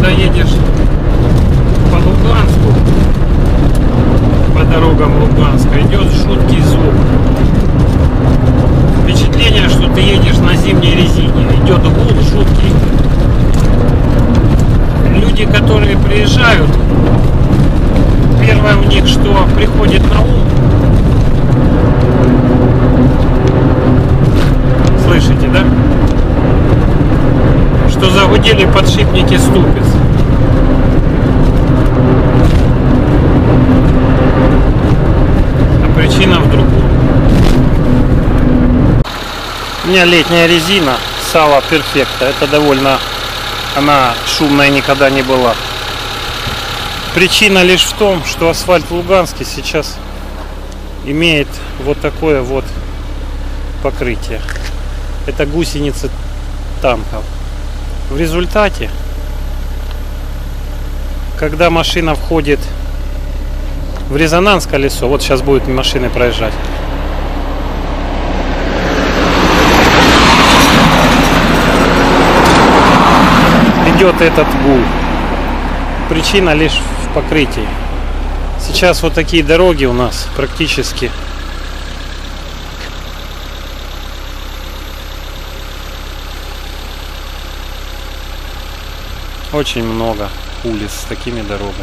когда едешь по Луганску, по дорогам Луганска, идет жуткий звук. Впечатление, что ты едешь на зимней резине. Идет гул жуткий. Люди, которые приезжают, первое у них, что приходит на ум, слышите, да? Что загудели подшипники ступиц. А причина в другом. У меня летняя резина Sala Perfecta. Это довольно, она шумная никогда не была. Причина лишь в том, что асфальт в Луганске сейчас имеет вот такое вот покрытие. Это гусеницы танков. В результате, когда машина входит в резонанс колесо, вот сейчас будет машины проезжать, идет этот гул. Причина лишь в покрытии. Сейчас вот такие дороги у нас практически очень много улиц с такими дорогами.